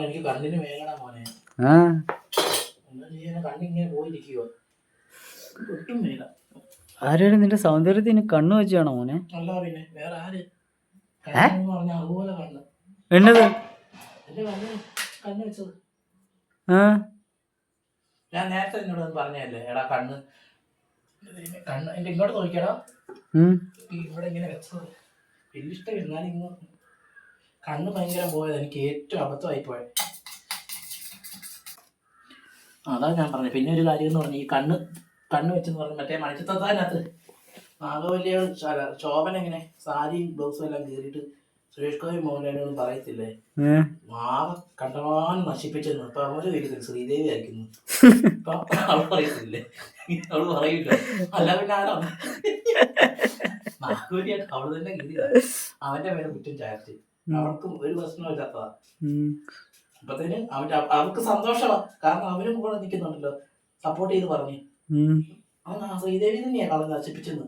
എനിക്ക് കണ്ണിന് വേഗണ മോനെ. കണ്ണിങ്ങനെ പോയിരിക്കുവോ ഒട്ടും വേഗ. ആരാണ് നിന്റെ സൗന്ദര്യത്തിന് കണ്ണു വെച്ചാണോ മോനെ? അല്ല പിന്നെ വേറെ ആര് പറഞ്ഞ അതുപോലെ കണ്ണ് എന്നത് എന്റെ കണ്ണ് വെച്ചത്. ഞാൻ നേരത്തെ എന്നോട് പറഞ്ഞല്ലേ എടാ കണ്ണ് എന്റെ ഇങ്ങോട്ട് നോക്കിയടാ ഇവിടെ ഇങ്ങനെ വെച്ചത് വലിയ ഇഷ്ടം. എന്നാലും ഇന്ന് കണ്ണ് ഭയങ്കര പോയത് എനിക്ക് ഏറ്റവും അബദ്ധമായി പോയത്. അതാ ഞാൻ പറഞ്ഞത്. പിന്നെ ഒരു കാര്യം എന്ന് പറഞ്ഞു ഈ കണ്ണ് വെച്ചെന്ന് പറഞ്ഞു മറ്റേ മണിച്ചിത്രത്തിനകത്ത് നാഗവല്ലിയ ശോഭന എങ്ങനെ സാരിയും ബ്ലൗസും എല്ലാം കീറിയിട്ട് സുരേഷ് ഗോപി മോഹൻലാലിനോട് പറയത്തില്ലേ മാവ കണ്ടമാനം നശിപ്പിച്ചെന്ന്. അപ്പൊ അവര് വരികയില്ല ശ്രീദേവി ആയിരിക്കുന്നു. അപ്പൊ അവള് പറയത്തില്ലേ അവള് പറയില്ല. അല്ല പിന്നെ ആരാ നാഗവല്ലിയായിട്ട് അവള് തന്നെ കീറിയ അവന്റെ പേരെ കുറ്റം ചായച്ച്. അവൾക്കും ഒരു പ്രശ്നവും ഇല്ലാത്തതാ. അപ്പത്തേന് അവർക്ക് സന്തോഷമാ. കാരണം അവരും കൂടെ നിൽക്കുന്നുണ്ടല്ലോ സപ്പോർട്ട് ചെയ്ത് പറഞ്ഞു. ആ ശ്രീദേവി തന്നെയാ കളഞ്ഞ് നശിപ്പിച്ചെന്ന്.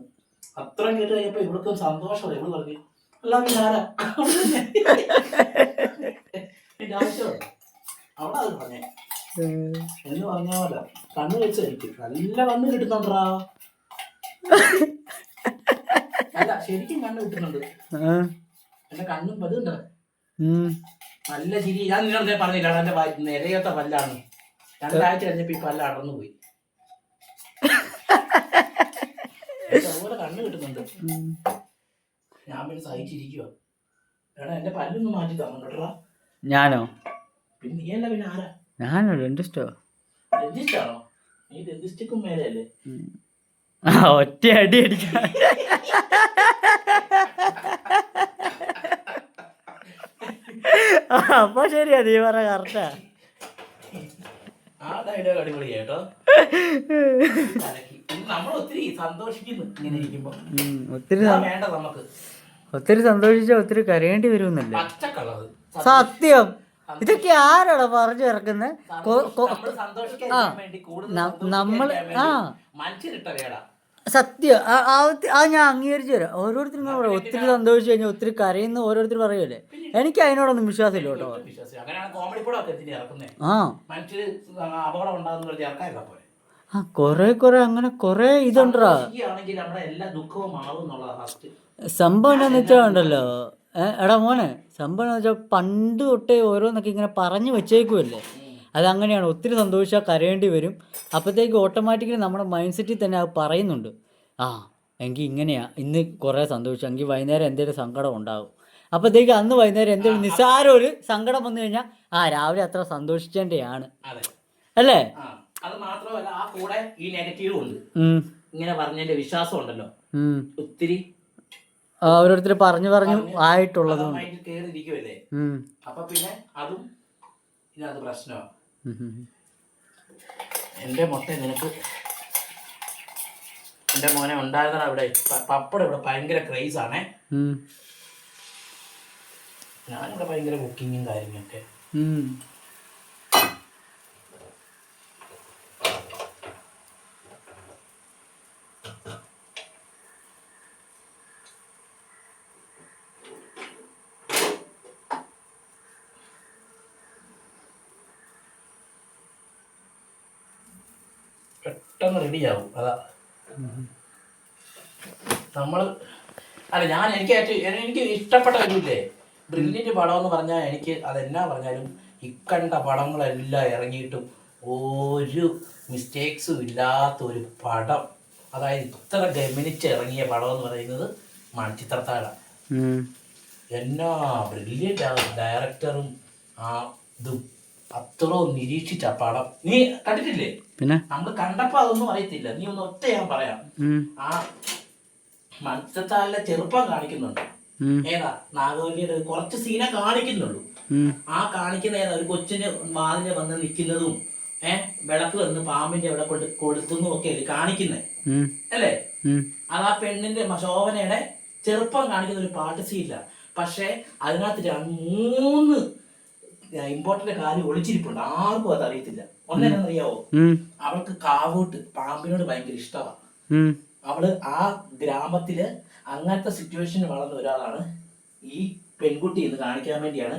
അത്രയും കേട്ട് കഴിഞ്ഞപ്പോ ഇവർക്കും സന്തോഷമാണ്. ഇവള് പറഞ്ഞു അല്ല പിന്നെ ആരാ എന്റെ ആവശ്യമാണ് അവിടെ അത് പറഞ്ഞേ എന്ന് പറഞ്ഞ പോലെ കണ്ണ് വെച്ചായിരിക്കും. നല്ല കണ്ണ് കിട്ടുന്നുണ്ടാ. അല്ല ശരിക്കും കണ്ണ് കിട്ടുന്നുണ്ട്. എന്റെ കണ്ണും പതുണ്ടോ നല്ല ചിരി. ഞാൻ നിന്നോട് പറഞ്ഞില്ല എന്റെ നിരയത്തെ പല്ലാണ്. രണ്ടാഴ്ച കഴിഞ്ഞപ്പോ ഈ പല്ല് അടർന്നു പോയി. അതുപോലെ കണ്ണ് കിട്ടുന്നുണ്ട്. ഞാൻ പിന്നെ സഹിച്ചിരിക്കുവോ. എടാ എന്റെ പല്ലൊന്ന് മാറ്റി തന്നോട്ടാ. ഞാനോ? പിന്നെ നീ അല്ല പിന്നെ ആരാ? ഞാനോ ഡെന്റിസ്റ്റോ. ഡെന്റിസ്റ്റാണോ? നീ ഡെന്റിസ്റ്റിക്കും മേലെ അല്ലേ? ഒറ്റ അടി അടിക്കാൻ. അപ്പൊ ശരിയാ നീ പറ കറക്റ്റാ. ആ ഡയലോഗ് അടിപൊളിയാട്ടോ. നമ്മൾ ഒത്തിരി സന്തോഷിക്കുന്നു ഇങ്ങനെ ഇരിക്കുമ്പോ. ഒത്തിരി വേണ്ട നമുക്ക്. ഒത്തിരി സന്തോഷിച്ചാ ഒത്തിരി കരയേണ്ടി വരുമെന്നല്ലേ സത്യം. ഇതൊക്കെ ആരാടാ പറഞ്ഞു ഇറക്കുന്നത്? നമ്മൾ സത്യം അത് ഞാൻ അംഗീകരിച്ചു തരാം. ഓരോരുത്തരും പറയാം ഒത്തിരി സന്തോഷിച്ചു കഴിഞ്ഞാൽ ഒത്തിരി കരയുന്ന ഓരോരുത്തർ പറയല്ലേ. എനിക്ക് അതിനോടൊന്നും വിശ്വാസമില്ല കേട്ടോ. കൊറേ അങ്ങനെ കൊറേ ഇതുണ്ടാ. സംഭവം എന്താന്ന് വെച്ചാ ഉണ്ടല്ലോ എടാ മോനെ, സംഭവം എന്താ വെച്ചാൽ പണ്ട് തൊട്ടേ ഓരോന്നൊക്കെ ഇങ്ങനെ പറഞ്ഞു വെച്ചേക്കുമല്ലേ. അതങ്ങനെയാണ്. ഒത്തിരി സന്തോഷിച്ചാൽ കരയേണ്ടി വരും. അപ്പോഴത്തേക്ക് ഓട്ടോമാറ്റിക്കലി നമ്മുടെ മൈൻഡ് സെറ്റിൽ തന്നെ അത് പറയുന്നുണ്ട്. എങ്കിൽ ഇങ്ങനെയാ, ഇന്ന് കുറേ സന്തോഷിച്ചു എങ്കിൽ വൈകുന്നേരം എന്തെങ്കിലും സങ്കടം ഉണ്ടാകും. അപ്പോഴത്തേക്ക് അന്ന് വൈകുന്നേരം എന്തെങ്കിലും നിസ്സാരം ഒരു സങ്കടം വന്നു കഴിഞ്ഞാൽ രാവിലെ അത്ര സന്തോഷിച്ചേണ്ടയാണ് അല്ലേ. അത് മാത്രമല്ല ആ കൂടെ ഈ നെഗറ്റീവും ഉണ്ട്. ഇങ്ങനെ പറഞ്ഞതിന്റെ വിശ്വാസം ഉണ്ടല്ലോ ഒത്തിരി ഓരോരുത്തർ പറഞ്ഞു ആയിട്ടുള്ളത് കേറിയിരിക്കുമല്ലേ. അപ്പൊ പിന്നെ അതും ഇതിനകത്ത് പ്രശ്നമാണ്. എന്റെ മുട്ട നിനക്ക് എന്റെ മോനെ ഉണ്ടായിരുന്ന ഇവിടെ പപ്പടം ഇവിടെ ഭയങ്കര ക്രൈസ് ആണേ. ഞാനിവിടെ ഭയങ്കര കുക്കിങ്ങും കാര്യങ്ങളൊക്കെ. പെട്ടെന്ന് റെഡിയാവും. അതാ നമ്മള് എനിക്ക് ഇഷ്ടപ്പെട്ട കാര്യമില്ലേ ബ്രില്യൻ്റ് പടം എന്ന് പറഞ്ഞാൽ. എനിക്ക് അതെന്നാ പറഞ്ഞാലും ഇക്കണ്ട പടങ്ങളെല്ലാം ഇറങ്ങിയിട്ടും ഒരു മിസ്റ്റേക്സും ഇല്ലാത്തൊരു പടം, അതായത് ഇത്ര ഗമനിച്ച് ഇറങ്ങിയ പടം എന്ന് പറയുന്നത് മണിച്ചിത്രത്താഴാണ്. എന്നാ ബ്രില്യൻ്റ് ഡയറക്ടറും ഇതും അത്രയും നിരീക്ഷിച്ച പടം. നീ കണ്ടിട്ടില്ലേ? പിന്നെ നമ്മൾ കണ്ടപ്പോ അതൊന്നും അറിയത്തില്ല. നീ ഒന്ന് ഒറ്റ ഞാൻ പറയാം. ആ മണിച്ചിത്രത്താഴിലെ ചെറുപ്പം കാണിക്കുന്നുണ്ട്. ഏതാ നാഗവല്ലിയുടെ കുറച്ച് സീനെ കാണിക്കുന്നുള്ളൂ. ആ കാണിക്കുന്ന ഏതാ ഒരു കൊച്ചിന് വാതില് വന്ന് നിൽക്കുന്നതും വിളക്ക് വന്ന് പാമ്പിന്റെ അവിടെ കൊണ്ട് കൊടുത്തും ഒക്കെ അല്ലേ കാണിക്കുന്നേ അല്ലേ. അത് ആ പെണ്ണിന്റെ ശോഭനയുടെ ചെറുപ്പം കാണിക്കുന്ന ഒരു പാട്ട് സീനില്ല. പക്ഷെ അതിനകത്ത് 3 ഇമ്പോർട്ടന്റ് കാര്യം ഒളിച്ചിരിപ്പുണ്ട്. ആർക്കും അത് അറിയത്തില്ല. ഒന്നെന്നറിയാവോ? അവൾക്ക് കാവൂട്ട് പാമ്പിനോട് ഭയങ്കര ഇഷ്ടമാണ്. അവള് ആ ഗ്രാമത്തില് അങ്ങനത്തെ സിറ്റുവേഷനിൽ വളർന്ന ഒരാളാണ്. ഈ പെൺകുട്ടി എന്ന് കാണിക്കാൻ വേണ്ടിയാണ്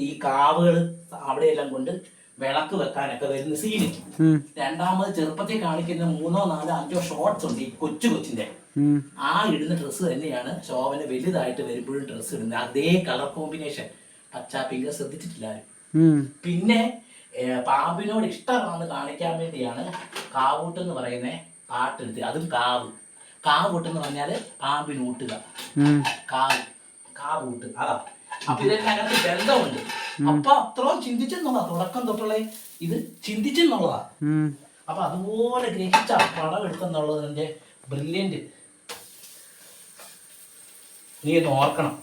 ഈ കാവുകൾ അവിടെയെല്ലാം കൊണ്ട് വിളക്ക് വെക്കാനൊക്കെ വരുന്ന സീന്. രണ്ടാമത് ചെറുപ്പത്തിൽ കാണിക്കുന്ന 3, 4, 5 ഷോർട്സ് ഉണ്ട് ഈ കൊച്ചിന്റെ. ആ ഇടുന്ന ഡ്രസ്സ് തന്നെയാണ് ശോഭന വലുതായിട്ട് വരുമ്പോഴും ഡ്രസ്സ് ഇടുന്നത്. അതേ കളർ കോമ്പിനേഷൻ, പച്ച പിങ്ക്. ശ്രദ്ധിച്ചിട്ടില്ല. പിന്നെ പാമ്പിനോട് ഇഷ്ടമാണെന്ന് കാണിക്കാൻ വേണ്ടിയാണ് കാവൂട്ട് എന്ന് പറയുന്ന പാട്ടെടുത്ത്. അതും കാവൂട്ട് എന്ന് പറഞ്ഞാല് പാമ്പിനൂട്ടുക, കാവൂട്ട്. അതാ. അപ്പൊ ഇതെല്ലാം അതിനകത്ത് ബന്ധമുണ്ട്. അപ്പൊ അത്രയും ചിന്തിച്ചെന്നുള്ളതാ തുടക്കം തൊട്ടുള്ള ഇത് ചിന്തിച്ചെന്നുള്ളതാ. അപ്പൊ അതുപോലെ ഗ്രഹിച്ച പടം എടുത്തെന്നുള്ളത് എന്റെ ബ്രില്യന്റ്. നീ ഒന്ന് ഓർക്കണം.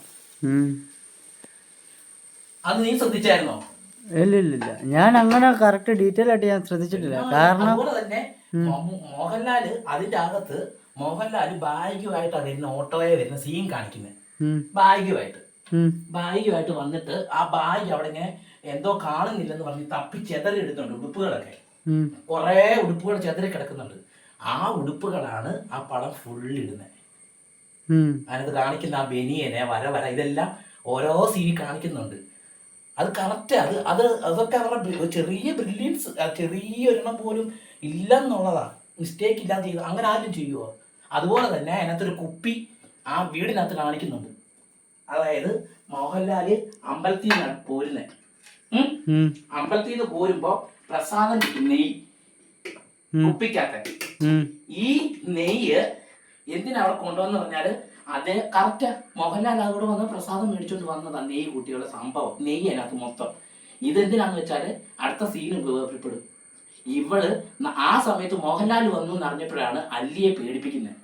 അത് നീ ശ്രദ്ധിച്ചായിരുന്നോ? ഇല്ല, ഞാൻ അങ്ങനെ കറക്റ്റ് ഡീറ്റെയിൽ ആയിട്ട് ഞാൻ ശ്രദ്ധിച്ചിട്ടില്ല. കാരണം അതുപോലെ തന്നെ മോഹൻലാല് അതിന്റെ അകത്ത് മോഹൻലാല് ബാഗുമായിട്ടാണ് വരുന്ന, ഓട്ടോയെ വരുന്ന സീൻ കാണിക്കുന്നത്. ബാഗുമായിട്ട് വന്നിട്ട് ആ ബാഗ് അവിടെ ഇങ്ങനെ എന്തോ കാണുന്നില്ലെന്ന് പറഞ്ഞ് തപ്പി ചെതറി ഇടുന്നുണ്ട് ഉടുപ്പുകളൊക്കെ. കുറെ ഉടുപ്പുകൾ ചെതറി കിടക്കുന്നുണ്ട്. ആ ഉടുപ്പുകളാണ് ആ പടം ഫുള്ളിടുന്നത്. അതിനകത്ത് കാണിക്കുന്ന ആ ബനിയനെ വര ഇതെല്ലാം ഓരോ സീനിൽ കാണിക്കുന്നുണ്ട്. അത് കറക്റ്റ്. അതൊക്കെ അവരുടെ ചെറിയ ബ്രില്യൻസ്. ചെറിയൊരെണ്ണം പോലും ഇല്ലെന്നുള്ളതാ. മിസ്റ്റേക്ക് ഇല്ലാതെ ചെയ്തു. അങ്ങനെ ആരും ചെയ്യുമോ? അതുപോലെ തന്നെ അതിനകത്തൊരു കുപ്പി ആ വീടിനകത്ത് കാണിക്കുന്നുണ്ട്. അതായത് മോഹൻലാല് അമ്പലത്തിൽ നിന്നാണ് പോരുന്നത്. അമ്പലത്തിൽ നിന്ന് പോരുമ്പോ പ്രസാദം കിട്ടും, നെയ്യ് കുപ്പിക്കകത്ത്. ഈ നെയ്യ് എന്തിനാ അവിടെ കൊണ്ടുവന്ന് പറഞ്ഞാല് അത് കറക്റ്റ് മോഹൻലാൽ അവിടെ വന്ന് പ്രസാദം മേടിച്ചോണ്ട് വന്നതാണ്. നെയ്യ് കുട്ടികളുടെ സംഭവം, നെയ്യ് അതിനകത്ത് മൊത്തം. ഇതെന്തിനാന്ന് വെച്ചാല് അടുത്ത സീന് ഉപയോഗപ്പെടും. ഇവള് ആ സമയത്ത് മോഹൻലാൽ വന്നു എന്ന് അറിഞ്ഞപ്പോഴാണ് അല്ലിയെ പേടിപ്പിക്കുന്നത്.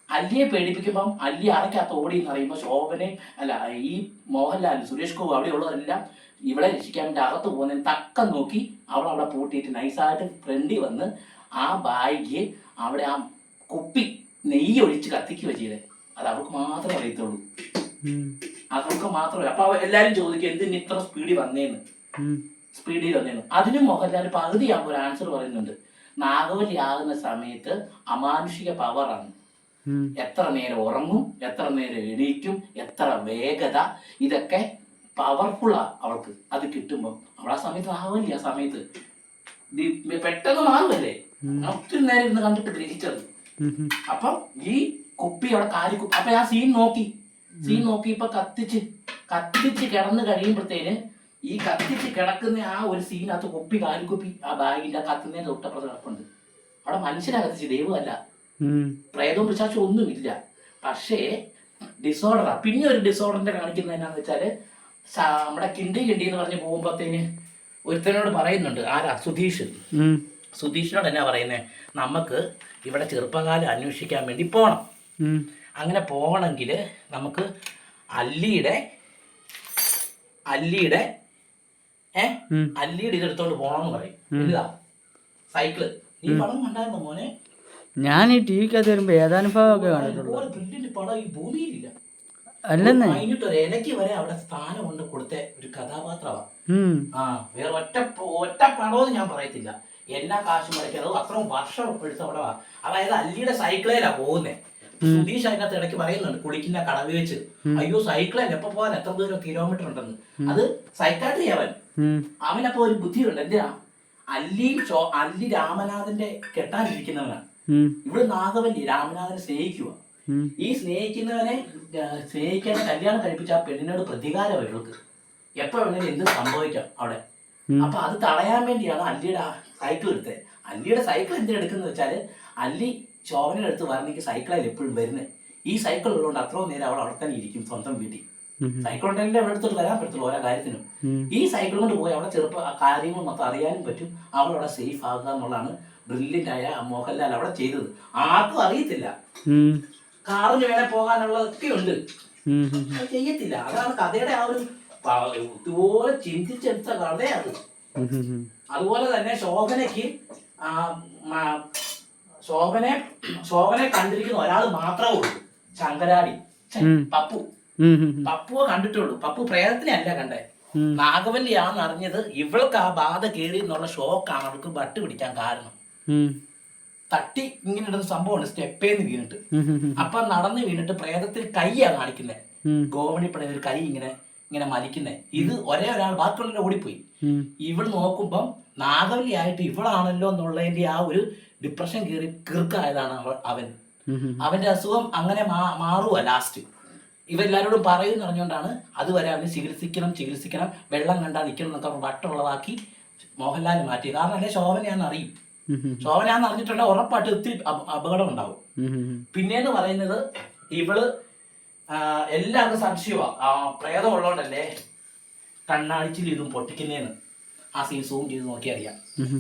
അല്ലിയെ പേടിപ്പിക്കുമ്പം അല്ലി അറയ്ക്കകത്ത് ഓടി എന്ന് അറിയുമ്പോൾ ശോഭനെ അല്ല ഈ മോഹൻലാൽ, സുരേഷ് ഗോപി അവിടെയുള്ളതെല്ലാം ഇവിടെ രക്ഷിക്കാൻ വേണ്ടി അകത്ത് പോകുന്നതിന് തക്കം നോക്കി അവൾ അവിടെ പൂട്ടിയിട്ട് നൈസായിട്ട് ഫ്രണ്ടിൽ വന്ന് ആ ബാഗ് അവിടെ ആ കുപ്പി നെയ്യ് ഒഴിച്ച് കത്തിക്കുക ചെയ്തേ. അത് അവർക്ക് മാത്രമേ അറിയത്തുള്ളൂ. അവർക്ക് മാത്രമേ. അപ്പൊ എല്ലാരും ചോദിക്കും എന്തിന് ഇത്ര സ്പീഡിൽ വന്നേന്ന്. അതിനും മോഹൻലാൽ പകുതിയാകുമ്പോൾ ഒരു ആൻസർ പറയുന്നുണ്ട്. നാഗവല്ലി ആകുന്ന സമയത്ത് അമാനുഷിക പവറാണ്. എത്ര നേരം ഉറങ്ങും, എത്ര നേരം എണീക്കും, എത്ര വേഗത, ഇതൊക്കെ പവർഫുള്ളാ അവൾക്ക്. അത് കിട്ടുമ്പോൾ അവൾ ആ സമയത്ത് നാഗവല്ലി, ആ സമയത്ത് പെട്ടെന്ന് മാറുമല്ലേ. ഒത്തിരി നേരം ഇരുന്ന് കണ്ടിട്ട് ഗ്രഹിച്ചത്. അപ്പം ഈ കുപ്പി അവിടെ കാലിക്കുപ്പി. അപ്പൊ ആ സീൻ നോക്കി ഇപ്പൊ കത്തിച്ച് കിടന്ന് കഴിയുമ്പോഴത്തേന് ഈ കത്തിച്ച് കിടക്കുന്ന ആ ഒരു സീനകത്ത് കുപ്പി, കാലിക്കുപ്പി ആ ബാഗിന്റെ കത്തുന്നതിന് തൊട്ടപ്പുറത്ത് കിടപ്പുണ്ട്. അവിടെ മനുഷ്യനെ കത്തിച്ച്, ദൈവമല്ല, പ്രേതവും പിശാചും ഒന്നുമില്ല. പക്ഷേ ഡിസോർഡറാ. പിന്നെ ഒരു ഡിസോർഡറിന്റെ കാണിക്കുന്നത് എന്നാന്ന് വെച്ചാല് നമ്മുടെ കിണ്ടി എന്ന് പറഞ്ഞ് പോകുമ്പോഴത്തേന് ഒരുത്തനോട് പറയുന്നുണ്ട്. ആരാ? സുധീഷിനോട് എന്നാ പറയുന്നത്? നമുക്ക് ഇവിടെ ചെറുപ്പകാലം അന്വേഷിക്കാൻ വേണ്ടി പോകണം. അങ്ങനെ പോകണമെങ്കിൽ നമുക്ക് അല്ലിയുടെ ഇതെടുത്തോണ്ട് പോകണമെന്ന് പറയും. ഇതാ സൈക്കിള്. നീ പടം കണ്ടായിരുന്നോ മോനെ? ഞാൻ ഈ ടി വിക്കകത്ത് വരുമ്പോ ഏതാനും ഭാഗമൊക്കെ കണ്ടിട്ടുള്ളൂ. പടം ഈ ഭൂമിയിലില്ല. അല്ലെന്നേ കഴിഞ്ഞിട്ടൊരു ഇലയ്ക്ക് വരെ അവിടെ സ്ഥാനം കൊണ്ട് കൊടുത്ത ഒരു കഥാപാത്രമാണ്. വേറെ ഒറ്റ പടമെന്ന് ഞാൻ പറയത്തില്ല. എല്ലാ കാശും മുടക്കിയത് അത്രയും വർഷം എടുത്ത് അവിടെ. അതായത് അല്ലിയുടെ സൈക്കിളിലാ പോകുന്നേ. സുധീഷ് അതിനകത്ത് ഇടയ്ക്ക് പറയുന്നുണ്ട് കുളിക്കുന്ന കടവ് വെച്ച്, അയ്യോ സൈക്കിളല്ല എപ്പോ പോകാൻ എത്ര ദൂരം കിലോമീറ്റർ ഉണ്ടെന്ന്. അത് സൈക്കാട്രി അവനപ്പോ ഒരു ബുദ്ധിയുണ്ട്. എന്തിനാ? അല്ലി രാമനാഥന്റെ കെട്ടാനിരിക്കുന്നവനാണ്. ഇവിടെ നാഗവല്ലി രാമനാഥനെ സ്നേഹിക്കുക. ഈ സ്നേഹിക്കുന്നവനെ സ്നേഹിക്കാതെ കല്യാണം കഴിപ്പിച്ച ആ പെണ്ണിനോട് പ്രതികാരമാണ് ഇവൾക്ക്. എപ്പോ വേണേലും എന്ത് സംഭവിക്കാം അവിടെ. അപ്പൊ അത് തടയാൻ വേണ്ടിയാണ് അല്ലിയുടെ സൈക്കിൾ എടുത്തത്. അല്ലിയുടെ സൈക്കിൾ എന്തിനെടുക്കുന്ന വെച്ചാല് അല്ലി ശോഭനയുടെ അടുത്ത് പറഞ്ഞെങ്കിൽ സൈക്കിളിൽ എപ്പോഴും വരുന്നത്. ഈ സൈക്കിൾ ഉള്ളതുകൊണ്ട് അത്രയും നേരം അവൾ അവിടെ തന്നെ ഇരിക്കും സ്വന്തം വീട്ടിൽ. സൈക്കിൾ ഉണ്ടെങ്കിൽ അവിടെ അടുത്തോട്ട് വരാൻ പറ്റത്തുള്ളൂ ഓരോ കാര്യത്തിനും. ഈ സൈക്കിൾ കൊണ്ട് പോയി അവിടെ കാര്യങ്ങൾ മൊത്തം അറിയാനും പറ്റും. അവൾ അവിടെ സേഫ് ആകുക എന്നുള്ളതാണ് ബ്രില്യൻ്റ് ആയ മോഹൻലാൽ അവിടെ ചെയ്തത്. ആർക്കും അറിയത്തില്ല. കാറിന് വേണേ പോകാനുള്ളതൊക്കെ ഉണ്ട്, ചെയ്യത്തില്ല. അതാണ് കഥയുടെ ആ ഒരു ഇതുപോലെ ചിന്തിച്ചെടുത്ത കഥയാണ്. അതുപോലെ തന്നെ ശോഭനെ കണ്ടിരിക്കുന്ന ഒരാൾ മാത്രമേ ഉള്ളൂ, ശങ്കരാടി. പപ്പുവെ കണ്ടിട്ടുള്ളൂ. പപ്പു പ്രേതത്തിനെ അല്ല കണ്ടേ, നാഗവല്ലിയാന്ന് അറിഞ്ഞത്. ഇവൾക്ക് ആ ബാധ കയറി എന്നുള്ള ഷോക്കാണ് അവൾക്ക് ബട്ട് പിടിക്കാൻ കാരണം. തട്ടി ഇങ്ങനെ ഇടുന്ന സംഭവമാണ്, സ്റ്റെപ്പേന്ന് വീണിട്ട്. അപ്പൊ നടന്ന് വീണിട്ട് പ്രേതത്തിൽ കൈയാണ് കാണിക്കുന്നത്. ഗോവണിപ്പട ഒരു കൈ ഇങ്ങനെ ഇങ്ങനെ മലിക്കുന്നേ. ഇത് ഒരേ ഒരാൾ, ബാക്കിയുള്ള ഓടിപ്പോയി. ഇവൾ നോക്കുമ്പം നാഗവല്ലി ആയിട്ട് ഇവളാണല്ലോ എന്നുള്ളതിന്റെ ആ ഒരു ഡിപ്രഷൻ കയറി കിറുക്കായതാണ് അവൻ. അവന്റെ അസുഖം അങ്ങനെ മാറുക ലാസ്റ്റ്. ഇവരെല്ലാരോടും പറയുമെന്ന് അറിഞ്ഞുകൊണ്ടാണ് അതുവരെ അവന് ചികിത്സിക്കണം, വെള്ളം കണ്ടാൽ നിൽക്കണം എന്നൊക്കെ വട്ടമുള്ളതാക്കി മോഹൻലാൽ മാറ്റി. കാരണം അല്ലെ ശോഭനയാണെന്ന് അറിയും. ശോഭനയാണെന്ന് അറിഞ്ഞിട്ടുണ്ടെങ്കിൽ ഉറപ്പായിട്ട് ഒത്തിരി അപകടം ഉണ്ടാവും. പിന്നെന്ന് പറയുന്നത് ഇവള് എല്ലാവർക്കും സംശയമാണ്, പ്രേതം ഉള്ളതുകൊണ്ടല്ലേ കണ്ണാടിച്ചിൽ ഇതും പൊട്ടിക്കുന്നേന്ന്. ആ സീൻ സൂം ചെയ്ത് നോക്കി അറിയാം.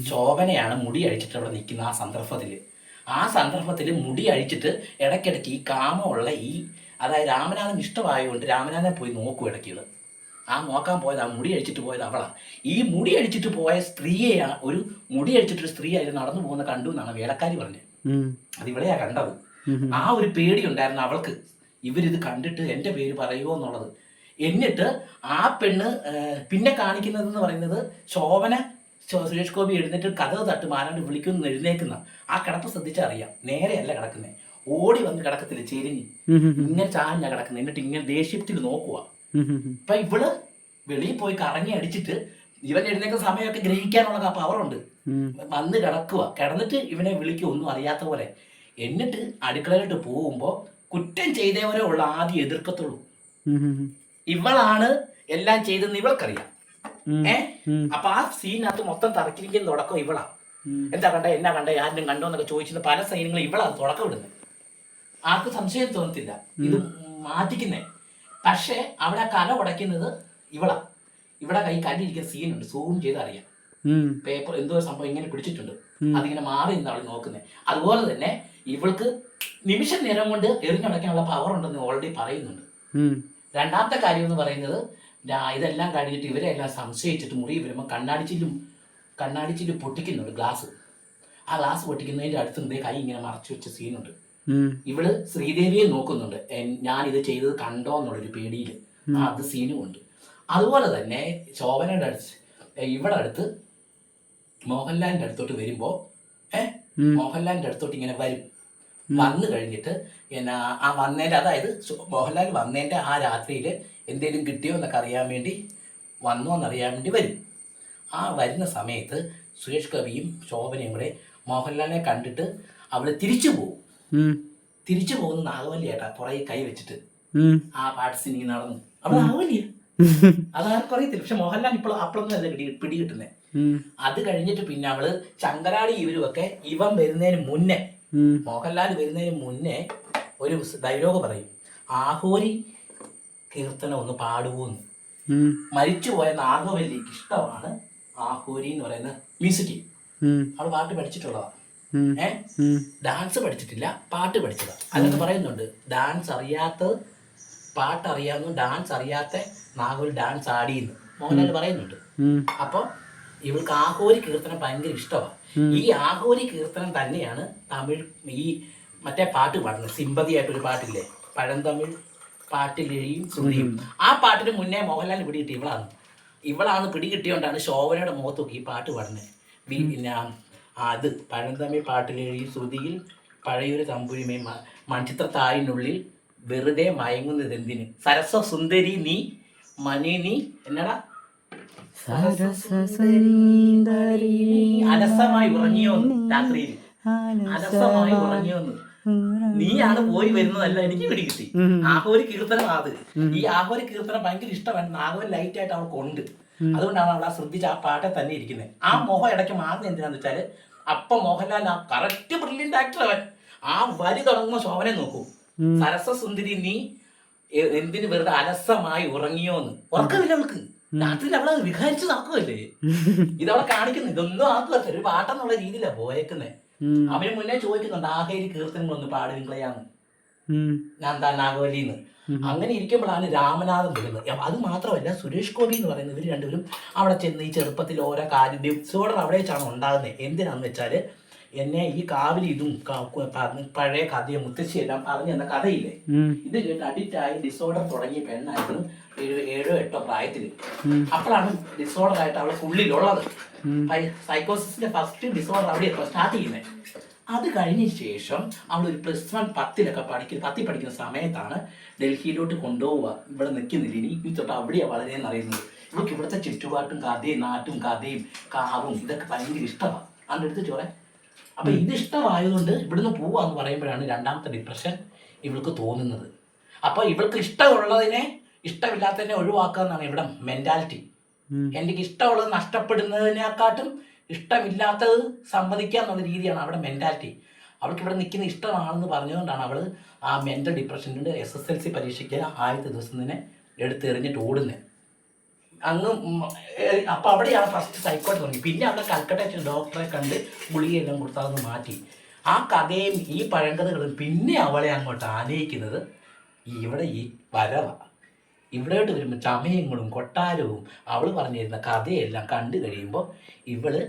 ശോഭനയാണ് മുടി അഴിച്ചിട്ട് അവിടെ നിൽക്കുന്ന ആ സന്ദർഭത്തിൽ മുടി അഴിച്ചിട്ട് ഇടയ്ക്കിടയ്ക്ക് ഈ കാമമുള്ള അതായത് രാമനാഥൻ ഇഷ്ടമായതുകൊണ്ട് രാമനാഥനെ പോയി നോക്കും ഇടയ്ക്കുകൾ. ആ നോക്കാൻ പോയത്, ആ മുടി അഴിച്ചിട്ട് പോയത് അവളാ. ഈ മുടി അഴിച്ചിട്ട് പോയ സ്ത്രീയെ, ഒരു മുടി അഴിച്ചിട്ടൊരു സ്ത്രീ അതിൽ നടന്നു പോകുന്ന കണ്ടു എന്നാണ് വേലക്കാരി പറഞ്ഞത്. അത് ഇവിടെയാ കണ്ടത്. ആ ഒരു പേടി ഉണ്ടായിരുന്നു അവൾക്ക്, ഇവരിത് കണ്ടിട്ട് എൻ്റെ പേര് പറയുമോ എന്നുള്ളത്. എന്നിട്ട് ആ പെണ്ണ് പിന്നെ കാണിക്കുന്നതെന്ന് പറയുന്നത് ശോഭന സുരേഷ് ഗോപി എഴുന്നേറ്റ് കഥ തട്ട് മാരാണ്ട് വിളിക്കുന്നു എഴുന്നേക്കുന്ന ആ കിടപ്പ് ശ്രദ്ധിച്ചറിയാം. നേരെയല്ല കിടക്കുന്നത്, ഓടി വന്ന് കിടക്കത്തില്ല, ചെരിഞ്ഞ് ഇങ്ങനെ ചാഞ്ഞ കിടക്കുന്നത്. എന്നിട്ട് ഇങ്ങനെ ദേഷ്യത്തിൽ നോക്കുക. അപ്പൊ ഇവള് വെളിയിൽ പോയി കറങ്ങി അടിച്ചിട്ട് ഇവൻ എഴുന്നേക്കുന്ന സമയമൊക്കെ ഗ്രഹിക്കാനുള്ള പവറുണ്ട്. വന്ന് കിടന്നിട്ട് ഇവനെ വിളിക്കും, ഒന്നും അറിയാത്ത പോലെ. എന്നിട്ട് അടുക്കളയിലോട്ട് പോകുമ്പോ കുറ്റം ചെയ്തവരെ ഉള്ള ആദ്യം എതിർക്കത്തുള്ളൂ. ഇവളാണ് എല്ലാം ചെയ്തെന്ന് ഇവൾക്കറിയാം. അപ്പൊ ആ സീനകത്ത് മൊത്തം തറക്കിരിക്കുന്ന തുടക്കം ഇവളാ. എന്താ കണ്ട, എന്നാ കണ്ട, ആരും കണ്ടോ എന്നൊക്കെ ചോദിച്ചിട്ട് പല സൈന്യങ്ങളും ഇവളാണ് തുടക്കം ഇടുന്നത്. ആർക്കും സംശയം തോന്നത്തില്ല ഇത് മാറ്റിക്കുന്നേ. പക്ഷെ അവിടെ കല ഉടയ്ക്കുന്നത് ഇവളാ. ഇവിടെ കൈ കല്ലിരിക്കുന്ന സീനുണ്ട്, സൂം ചെയ്ത് അറിയാം. പേപ്പർ എന്തോ സംഭവം ഇങ്ങനെ പിടിച്ചിട്ടുണ്ട്, അതിങ്ങനെ മാറി നിന്ന് അവൾ നോക്കുന്നത്. അതുപോലെ തന്നെ ഇവൾക്ക് നിമിഷ നേരം കൊണ്ട് എറിഞ്ഞുടയ്ക്കാനുള്ള പവർ ഉണ്ടെന്ന് ഓൾറെഡി പറയുന്നുണ്ട്. രണ്ടാമത്തെ കാര്യം എന്ന് പറയുന്നത്, ഇതെല്ലാം കഴിഞ്ഞിട്ട് ഇവരെല്ലാം സംശയിച്ചിട്ട് മുറി വരുമ്പോൾ കണ്ണാടിച്ചില്ലും പൊട്ടിക്കുന്നുണ്ട് ഗ്ലാസ്. ആ ഗ്ലാസ് പൊട്ടിക്കുന്നതിന്റെ അടുത്ത് കൈ ഇങ്ങനെ മറച്ചു വെച്ച സീനുണ്ട്. ഇവള് ശ്രീദേവിയെ നോക്കുന്നുണ്ട്, ഞാൻ ഇത് ചെയ്തത് കണ്ടോ എന്നുള്ളൊരു പേടിയിൽ. അത് സീനും ഉണ്ട്. അതുപോലെ തന്നെ ശോഭനയുടെ ഇവിടെ അടുത്ത് മോഹൻലാലിന്റെ അടുത്തോട്ട് വരുമ്പോ മോഹൻലാലിന്റെ അടുത്തോട്ട് ഇങ്ങനെ വരും. വന്നു കഴിഞ്ഞിട്ട് ആ വന്നതിന്റെ, അതായത് മോഹൻലാൽ വന്നതിന്റെ ആ രാത്രിയിൽ എന്തെങ്കിലും കിട്ടിയോ എന്നൊക്കെ അറിയാൻ വേണ്ടി വന്നോ എന്നറിയാൻ വേണ്ടി വരും. ആ വരുന്ന സമയത്ത് സുരേഷ് ഗോപിയും ശോഭനയും കൂടെ മോഹൻലാലിനെ കണ്ടിട്ട് അവിടെ തിരിച്ചു പോകും. തിരിച്ചു പോകുന്ന നാഗവല്ലി ഏട്ടാ പുറകെ കൈ വെച്ചിട്ട് ആ പാട്ട് സിനിമ നടന്നു. അവിടെ നാഗവല്ലിയ അതാർക്കും അറിയത്തില്ല. പക്ഷെ മോഹൻലാൽ അപ്പോഴൊന്നും അല്ല പിടികിട്ടുന്നേ. അത് കഴിഞ്ഞിട്ട് പിന്നെ അവള് ശങ്കരാടി ഇവരുമൊക്കെ ഇവൻ വരുന്നതിന് മുന്നേ, മോഹൻലാൽ വരുന്നതിന് മുന്നേ ഒരു ഡയലോഗ് പറയും, ആഹോരി കീർത്തനം ഒന്ന് പാടുവോന്ന്. മരിച്ചുപോയ നാഗവല്ലിക്ക് ഇഷ്ടമാണ് ആഹോരി എന്ന് പറയുന്ന മ്യൂസിക്. അവള് പാട്ട് പഠിച്ചിട്ടുള്ളതാണ്. ഡാൻസ് പഠിച്ചിട്ടില്ല, പാട്ട് പഠിച്ചതാ. അതൊക്കെ പറയുന്നുണ്ട്. ഡാൻസ് അറിയാത്തത് പാട്ട് അറിയാവുന്ന, ഡാൻസ് അറിയാത്ത നാഗവല്ലി ഡാൻസ് ആടിയെന്ന് മോഹൻലാൽ പറയുന്നുണ്ട്. അപ്പൊ ഇവൾക്ക് ആഹോരി കീർത്തനം ഭയങ്കര ഇഷ്ടമാണ്. ഈ ആഹോരി കീർത്തനം തന്നെയാണ് തമിഴ് ഈ മറ്റേ പാട്ട് പാടുന്നത്, സിമ്പതിയായിട്ടൊരു പാട്ടില്ലേ, പഴന്തമിഴ് പാട്ടിലെയും ശ്രുതിയും. ആ പാട്ടിന് മുന്നേ മോഹൻലാൽ പിടികിട്ടി ഇവളാണ് പിടികിട്ടിയോണ്ടാണ് ശോഭനയുടെ മുഖത്തൊക്കെ ഈ പാട്ട് പാടുന്നത്. പിന്നെ അത് പഴന്തമിഴ് പാട്ടിലെയും ശ്രുതിയിൽ പഴയൊരു തമ്പുരിമേ മൺചിത്രത്താഴിനുള്ളിൽ വെറുതെ മയങ്ങുന്നതെന്തിന്, സരസ്വ സുന്ദരി നീ മണി നീ എന്നടാ, അലസമായി ഉറങ്ങിയോന്ന്, രാത്രിയിൽ അലസമായി ഉറങ്ങിയോന്ന്, നീയാണ് പോയി വരുന്നതല്ല എനിക്ക് പിടികിട്ടി. ആഹോരി കീർത്തനം അത്. ഈ ആഹോരി കീർത്തനം ഭയങ്കര ഇഷ്ടമാണ്. നാഗവല്ലി ലൈറ്റ് ആയിട്ട് അവൾക്ക് ഉണ്ട്. അതുകൊണ്ടാണ് അവൾ ആ ശ്രദ്ധിച്ച് ആ പാട്ടെ തന്നെ ഇരിക്കുന്നത്. ആ മോഹം ഇടയ്ക്ക് മാറുന്നത് എന്തിനാന്ന് വെച്ചാല്, അപ്പൊ മോഹൻലാൽ ആ കറക്റ്റ് ബ്രില്യന്റ് ആക്ടർ അവൻ. ആ വരി തുടങ്ങുമ്പോ ശോഭനെ നോക്കൂ, സരസ്വസുന്ദരി നീ എന്തിന് വെറുതെ അലസമായി ഉറങ്ങിയോന്ന്. ഉറക്കമില്ല അവൾക്ക്, രാത്രിയിൽ അവളെ വികാരിച്ച് നടക്കുമല്ലേ. ഇതവളെ കാണിക്കുന്നു. ഇതൊന്നും ആക്കുക ഒരു പാട്ടെന്നുള്ള രീതിയിലാ പോയേക്കുന്നേ. അവന് മുന്നേ ചോദിക്കുന്നുണ്ട്, ആഹേരി കീർത്തനങ്ങളൊന്ന് പാടി നിങ്ങളെയാന്ന്, ഞാൻ താൻ നാഗവല്ലിന്ന്. അങ്ങനെ ഇരിക്കുമ്പോഴാണ് രാമനാഥൻ വരുന്നത്. അത് മാത്രമല്ല സുരേഷ് ഗോപി എന്ന് പറയുന്നത്, ഇവർ രണ്ടുപേരും അവിടെ ചെന്ന് ഈ ചെറുപ്പത്തിൽ ഓരോ കാര്യം ഡിസോർഡർ അവിടെ വെച്ചാണ് ഉണ്ടാകുന്നത്. എന്തിനാന്ന് വെച്ചാൽ, എന്നെ ഈ കാവിലി ഇതും പഴയ കഥയെ മുത്തശ്ശി എല്ലാം പറഞ്ഞു തന്ന കഥയില്ലേ, ഇത് കേട്ട് അഡിക്റ്റായി ഡിസോർഡർ തുടങ്ങിയ പെണ്ണായിരുന്നു 7-8 പ്രായത്തിൽ. അപ്പോഴാണ് ഡിസോർഡർ ആയിട്ട് അവളെ ഉള്ളിലുള്ളത്. സൈക്കോസിന്റെ ഫസ്റ്റ് ഡിസോർഡർ അവിടെ സ്റ്റാർട്ട് ചെയ്യുന്നത്. അത് കഴിഞ്ഞ ശേഷം അവൾ ഒരു +1 10 പഠിക്കുന്ന സമയത്താണ് ഡൽഹിയിലോട്ട് കൊണ്ടുപോവുക. ഇവിടെ നിൽക്കുന്നില്ല, ഇനി തൊട്ട് അവിടെയാണ് വളരെയെന്ന് അറിയുന്നത്. ഇവർക്ക് ഇവിടുത്തെ ചുറ്റുപാട്ടും കഥയും നാട്ടും കഥയും കാവും ഇതൊക്കെ ഭയങ്കര ഇഷ്ടമാണ്. അതിൻ്റെ അടുത്ത് ചോറെ അപ്പം ഇത് ഇഷ്ടമായതുകൊണ്ട് ഇവിടുന്ന് പോവാന്ന് പറയുമ്പോഴാണ് രണ്ടാമത്തെ ഡിപ്രഷൻ ഇവൾക്ക് തോന്നുന്നത്. അപ്പോൾ ഇവൾക്ക് ഇഷ്ടമുള്ളതിനെ ഇഷ്ടമില്ലാത്തതിനെ ഒഴിവാക്കുക എന്നാണ് ഇവിടെ മെൻറ്റാലിറ്റി. എനിക്ക് ഇഷ്ടമുള്ളത് നഷ്ടപ്പെടുന്നതിനെക്കാട്ടും ഇഷ്ടമില്ലാത്തത് സമ്മതിക്കുക എന്നുള്ള രീതിയാണ് അവിടെ മെൻറ്റാലിറ്റി. അവൾക്ക് ഇവിടെ നിൽക്കുന്ന ഇഷ്ടമാണെന്ന് പറഞ്ഞുകൊണ്ടാണ് അവൾ ആ മെൻ്റൽ ഡിപ്രഷൻ്റെ SSLC പരീക്ഷയ്ക്ക് ആദ്യത്തെ ദിവസം തന്നെ എടുത്തെറിഞ്ഞിട്ട് ഓടുന്നത്. അങ്ങ് അപ്പോൾ അവിടെയാണ് ഫസ്റ്റ് സൈക്കോട്ട് തുടങ്ങി. പിന്നെ അവിടെ കൽക്കട്ട ഡോക്ടറെ കണ്ട് ഗുളികയെല്ലാം കൊടുത്ത് അതൊന്ന് മാറ്റി. ആ കഥയും ഈ പഴങ്കഥകളും പിന്നെ അവളെ അങ്ങോട്ട് ആനയിക്കുന്നത് ഇവിടെ ഈ വരവാണ്. ഇവിടോട്ട് വരുമ്പോൾ ചമയങ്ങളും കൊട്ടാരവും അവൾ പറഞ്ഞിരുന്ന കഥയെല്ലാം കണ്ടു കഴിയുമ്പോൾ ഇവള്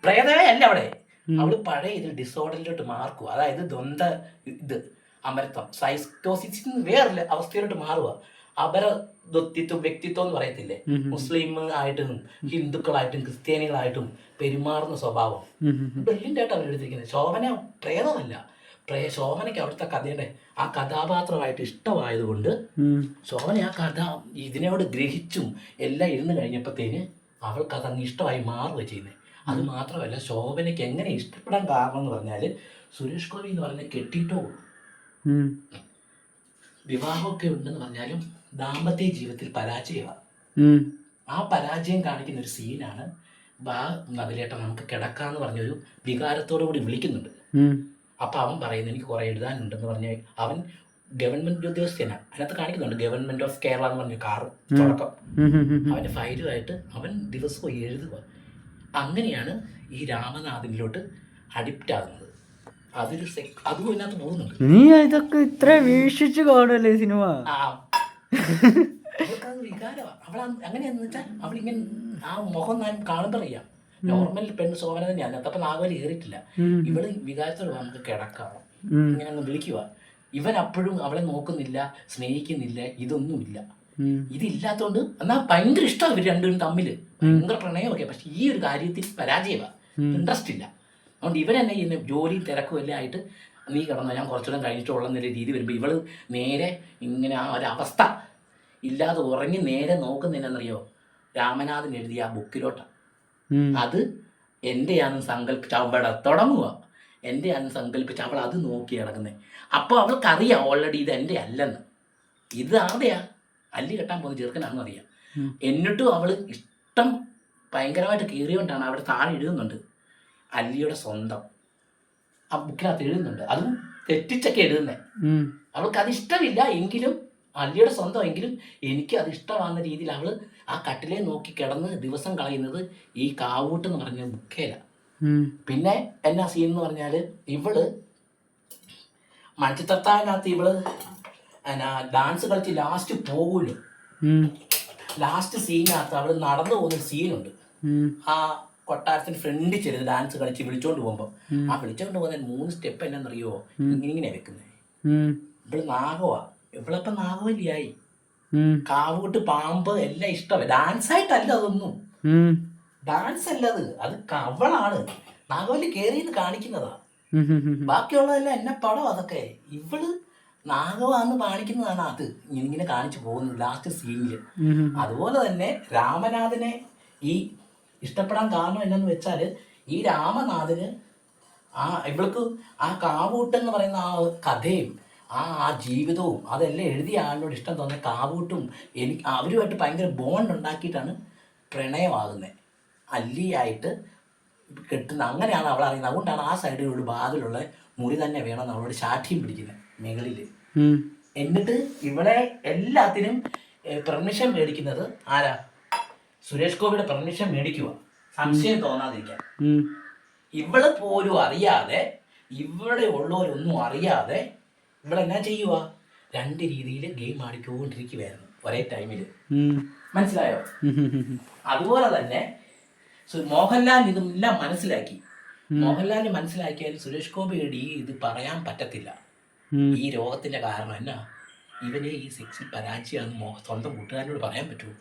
പ്രേതമേ അല്ല അവിടെ, അവള് പഴയ ഇതിൽ ഡിസോർഡറിലോട്ട് മാർക്കുക. അതായത് ഇത് അമരത്വം സൈക്കോസിസ് വേറെ അവസ്ഥയിലോട്ട് മാറുക. വ്യക്തിത്വം എന്ന് പറയത്തില്ലേ, മുസ്ലിം ആയിട്ടും ഹിന്ദുക്കളായിട്ടും ക്രിസ്ത്യാനികളായിട്ടും പെരുമാറുന്ന സ്വഭാവം ബ്രില്യൻ്റ് ആയിട്ട് അവരെടുത്തിരിക്കുന്നത്. ശോഭന പ്രേതമല്ല, ശോഭനയ്ക്ക് അവിടുത്തെ കഥയുടെ ആ കഥാപാത്രമായിട്ട് ഇഷ്ടമായതുകൊണ്ട് ശോഭന ആ കഥ ഇതിനോട് ഗ്രഹിച്ചും എല്ലാം ഇരുന്ന് കഴിഞ്ഞപ്പോഴത്തേന് അവൾക്ക് അതങ്ങ് ഇഷ്ടമായി മാറുക ചെയ്യുന്നത്. അത് മാത്രമല്ല, ശോഭനയ്ക്ക് എങ്ങനെ ഇഷ്ടപ്പെടാൻ കാരണം എന്ന് പറഞ്ഞാൽ സുരേഷ് ഗോപി എന്ന് പറഞ്ഞാൽ കെട്ടിയിട്ടോ വിവാഹമൊക്കെ ഉണ്ടെന്ന് പറഞ്ഞാലും ദാമ്പത്യ ജീവിതത്തിൽ പരാജയമാണ്. ആ പരാജയം കാണിക്കുന്ന ഒരു സീനാണ് നദിലേട്ടൻ നമുക്ക് കിടക്കാന്ന് പറഞ്ഞൊരു വികാരത്തോടു കൂടി വിളിക്കുന്നുണ്ട്. അപ്പം അവൻ പറയുന്നത് എനിക്ക് കുറേ എഴുതാനുണ്ടെന്ന് പറഞ്ഞ് അവൻ ഗവൺമെൻറ് ഉദ്യോഗസ്ഥനാണ്. അതിനകത്ത് കാണിക്കുന്നുണ്ട് ഗവൺമെൻറ് ഓഫ് കേരള എന്ന് പറഞ്ഞ കാറ് തുടക്കം. അവൻ്റെ ഫയലുമായിട്ട് അവൻ ദിവസവും എഴുതുക. അങ്ങനെയാണ് ഈ രാമനാഥനിലോട്ട് അഡിക്റ്റ് ആകുന്നത്. അതൊരു അതും ഇതിനകത്ത് പോകുന്നുണ്ട്. നീ ഇതൊക്കെ ഇത്ര വീക്ഷിച്ച് കാണല്ലേ സിനിമ? അവൾക്കത് വികാരമാണ്. അവൾ അങ്ങനെയാന്ന് വെച്ചാൽ അവളിങ്ങനെ ആ മുഖം ഞാൻ കാണുമ്പോൾ അറിയാം നോർമൽ പെണ്ണ് ശോഭന തന്നെയാണ്. അപ്പം നാഗവലി കയറിയിട്ടില്ല. ഇവള് വികാരത്തോട് നമുക്ക് കിടക്കാം ഇങ്ങനെ ഒന്ന് വിളിക്കുക. ഇവൻ അപ്പോഴും അവളെ നോക്കുന്നില്ല, സ്നേഹിക്കുന്നില്ല, ഇതൊന്നുമില്ല. ഇതില്ലാത്തതുകൊണ്ട് എന്നാൽ ഭയങ്കര ഇഷ്ടമാണ് ഇവർ രണ്ടുപേരും തമ്മിൽ, ഭയങ്കര പ്രണയമൊക്കെ. പക്ഷെ ഈ ഒരു കാര്യത്തിൽ പരാജയമാണ്, ഇൻട്രസ്റ്റ് ഇല്ല. അതുകൊണ്ട് ഇവരെന്നെ ചെയ്യുന്ന ജോലിയും തിരക്കും എല്ലാം ആയിട്ട് നീ കിടന്നോ, ഞാൻ കുറച്ചുകൂടെ കഴിഞ്ഞിട്ടുള്ള രീതി വരുമ്പോൾ ഇവള് നേരെ ഇങ്ങനെ ആ ഒരവസ്ഥ ഇല്ലാതെ ഉറങ്ങി നേരെ നോക്കുന്നതിനെന്നറിയോ രാമനാഥൻ എഴുതിയ ആ ബുക്കിലോട്ടാണ്. അത് എൻ്റെയാണെന്ന് സങ്കല്പിച്ച് അവിടെ തുടങ്ങുക. എൻ്റെയാണെന്ന് സങ്കല്പിച്ച് അവൾ അത് നോക്കി കിടക്കുന്നത്. അപ്പോൾ അവൾക്കറിയാം ഓൾറെഡി ഇത് എൻ്റെ അല്ലെന്ന്. ഇത് ആരുടെയാ, അല്ലി കെട്ടാൻ പോകുന്ന ചെറുക്കനാണെന്ന് അറിയാം. എന്നിട്ടും അവൾ ഇഷ്ടം ഭയങ്കരമായിട്ട് കീറിയോണ്ടാണ് അവിടെ താഴെ എഴുതുന്നുണ്ട് അല്ലിയുടെ സ്വന്തം. ആ ബുക്കിനകത്ത് എഴുതുന്നുണ്ട്, അതും തെറ്റിച്ചൊക്കെ എഴുതുന്നത്. അവൾക്ക് അത് ഇഷ്ടമില്ല എങ്കിലും അല്ലിയുടെ സ്വന്തം എങ്കിലും എനിക്ക് അത് ഇഷ്ടമാകുന്ന രീതിയിൽ അവൾ ആ കട്ടിലേ നോക്കി കിടന്ന് ദിവസം കളയുന്നത് ഈ കാവൂട്ട് എന്ന് പറഞ്ഞ ബുക്കേലാണ്. പിന്നെ എന്നാ സീൻ എന്ന് പറഞ്ഞാൽ ഇവള് മൺചിത്രത്താഴിനകത്ത് ഇവള് എന്നാ ഡാൻസ് കളിച്ച് ലാസ്റ്റ് പോകുമല്ലോ, ലാസ്റ്റ് സീനകത്ത് അവള് നടന്നു പോകുന്നൊരു സീനുണ്ട്. ആ കൊട്ടാരത്തിന് ഫ്രണ്ടിൽ ചെല്ലുന്ന ഡാൻസ് കളിച്ച് വിളിച്ചോണ്ട് പോകുമ്പോൾ ആ വിളിച്ചോണ്ട് പോകുന്ന 3 സ്റ്റെപ്പ് എന്നാന്നറിയോ ഇങ്ങനെ വെക്കുന്നത്. ഇവള് നാഗവാ, ഇവളിപ്പം നാഗവല്ലിയായി. കാവൂട്ട് പാമ്പ് എല്ലാം ഇഷ്ടമാണ്. ഡാൻസ് ആയിട്ടല്ല അതൊന്നും, ഡാൻസ് അല്ലത്, അത് അവളാണ് നാഗവല്ലി കേറിയെന്ന് കാണിക്കുന്നതാ. ബാക്കിയുള്ളതെല്ലാം എന്നെ പടം അതൊക്കെ. ഇവള് നാഗവാന്ന് കാണിക്കുന്നതാണ് അത് ഇങ്ങനെ കാണിച്ചു പോകുന്നത് ലാസ്റ്റ് സീനില്. അതുപോലെ തന്നെ രാമനാഥനെ ഈ ഇഷ്ടപ്പെടാൻ കാരണം എന്നാന്ന് വെച്ചാൽ ഈ രാമനാഥന് ഇവൾക്ക് ആ കാവൂട്ടെന്ന് പറയുന്ന ആ കഥയും ആ ജീവിതവും അതെല്ലാം എഴുതിയ ആളിനോട് ഇഷ്ടം തോന്നിയ കാവൂട്ടും എനിക്ക് അവരുമായിട്ട് ഭയങ്കര ബോണ്ട് ഉണ്ടാക്കിയിട്ടാണ് പ്രണയമാകുന്നത്. അല്ലിയായിട്ട് കെട്ടുന്ന അങ്ങനെയാണ് അവൾ അറിയുന്നത്. അതുകൊണ്ടാണ് ആ സൈഡിലുള്ള ബാതിലുള്ള മുറി തന്നെ വേണമെന്ന് അവളോട് ശാഠ്യം പിടിക്കുന്നത് മുകളിൽ. എന്നിട്ട് ഇവളെ എല്ലാത്തിനും പെർമിഷൻ മേടിക്കുന്നത് ആരാ? സുരേഷ് ഗോപിയുടെ പെർമിഷൻ മേടിക്കുക, സംശയം തോന്നാതിരിക്കാൻ. ഇവള് പോലും അറിയാതെ, ഇവിടെ ഉള്ളവരൊന്നും അറിയാതെ ഇവളെന്നാ ചെയ്യുക, 2 രീതിയിൽ ഗെയിം ആടിക്കൊണ്ടിരിക്കുകയായിരുന്നു ഒരേ ടൈമിൽ. മനസ്സിലായോ? അതുപോലെ തന്നെ മോഹൻലാൽ ഇതെല്ലാം മനസ്സിലാക്കി. മോഹൻലാലിന് മനസ്സിലാക്കിയാൽ സുരേഷ് ഗോപിയുടെ ഇത് പറയാൻ പറ്റത്തില്ല. ഈ രോഗത്തിന്റെ കാരണം എന്നാ, ഇവനെ ഈ സെക്സിൽ പരാജയമാണെന്ന് സ്വന്തം കൂട്ടുകാരനോട് പറയാൻ പറ്റുമോ?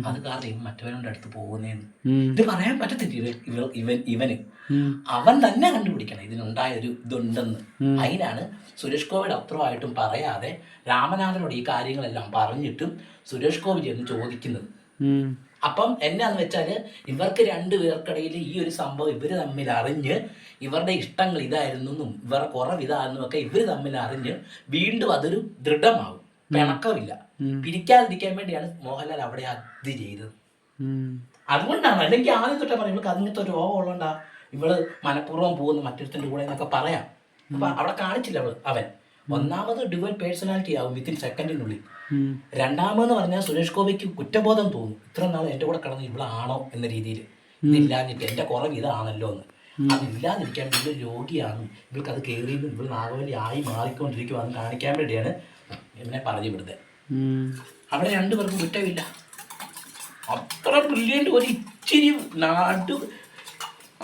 അത് കാരണം ഇവൻ മറ്റവനോട് അടുത്ത് പോകുന്നേന്ന് ഇത് പറയാൻ പറ്റത്തില്ല. ഇവന് അവൻ തന്നെ കണ്ടുപിടിക്കണം ഇതിനുണ്ടായ ഒരു ഇതുണ്ടെന്ന്. അതിനാണ് സുരേഷ് ഗോപിയുടെ അത്രമായിട്ടും പറയാതെ രാമനാഥനോട് ഈ കാര്യങ്ങളെല്ലാം പറഞ്ഞിട്ടും സുരേഷ് ഗോപി ചെന്ന് ചോദിക്കുന്നത്. അപ്പം എന്നാന്ന് വെച്ചാല് ഇവർക്ക് രണ്ടുപേർക്കിടയിൽ ഈ ഒരു സംഭവം ഇവര് തമ്മിൽ അറിഞ്ഞ് ഇവരുടെ ഇഷ്ടങ്ങൾ ഇതായിരുന്നു എന്നും ഇവരുടെ കുറവ് ഇതാണെന്നും ഒക്കെ ഇവര് തമ്മിൽ അറിഞ്ഞ് വീണ്ടും അതൊരു ദൃഢമാവും, പിണക്കമില്ല. പിരിക്കാതിരിക്കാൻ വേണ്ടിയാണ് മോഹൻലാൽ അവിടെ അത് ചെയ്തത്. അതുകൊണ്ടാണ്. അല്ലെങ്കിൽ ആദ്യം തൊട്ടേ പറയും ഇവൾക്ക് അങ്ങനത്തെ ഒരു രോഗം ഉള്ളതുകൊണ്ടാ ഇവള് മനഃപൂർവ്വം പോകുന്നു മറ്റൊരുത്തിന്റെ കൂടെ എന്നൊക്കെ പറയാം. അപ്പൊ അവിടെ കാണിച്ചില്ല അവൻ. ഒന്നാമത് ഡ്യുവൽ പേഴ്സണാലിറ്റി ആവും വിത്തിൻ സെക്കൻഡിനുള്ളിൽ. രണ്ടാമെന്ന് പറഞ്ഞാൽ സുരേഷ് ഗോപിക്ക് കുറ്റബോധം തോന്നും, ഇത്ര നാൾ എൻ്റെ കൂടെ കിടന്ന് ഇവളാണോ എന്ന രീതിയിൽ. ഇതില്ലാഞ്ഞിട്ട് എൻ്റെ കുറവ് ഇതാണല്ലോ എന്ന്. അതില്ലാതിരിക്കാൻ വേണ്ടി ഇവൾ രോഗിയാണ്, ഇവൾക്ക് അത് കയറിയെന്നും ഇവൾ നാഗവലി ആയി മാറിക്കൊണ്ടിരിക്കുവാന്ന് കാണിക്കാൻ വേണ്ടിയാണ് ഇവനെ പറഞ്ഞു വിടുന്നത്. അവിടെ രണ്ടുപേർക്കും കുറ്റമില്ല. അത്ര ബ്രില്യൻ്റ് ഒരു ഇച്ചിരി നാട്ടു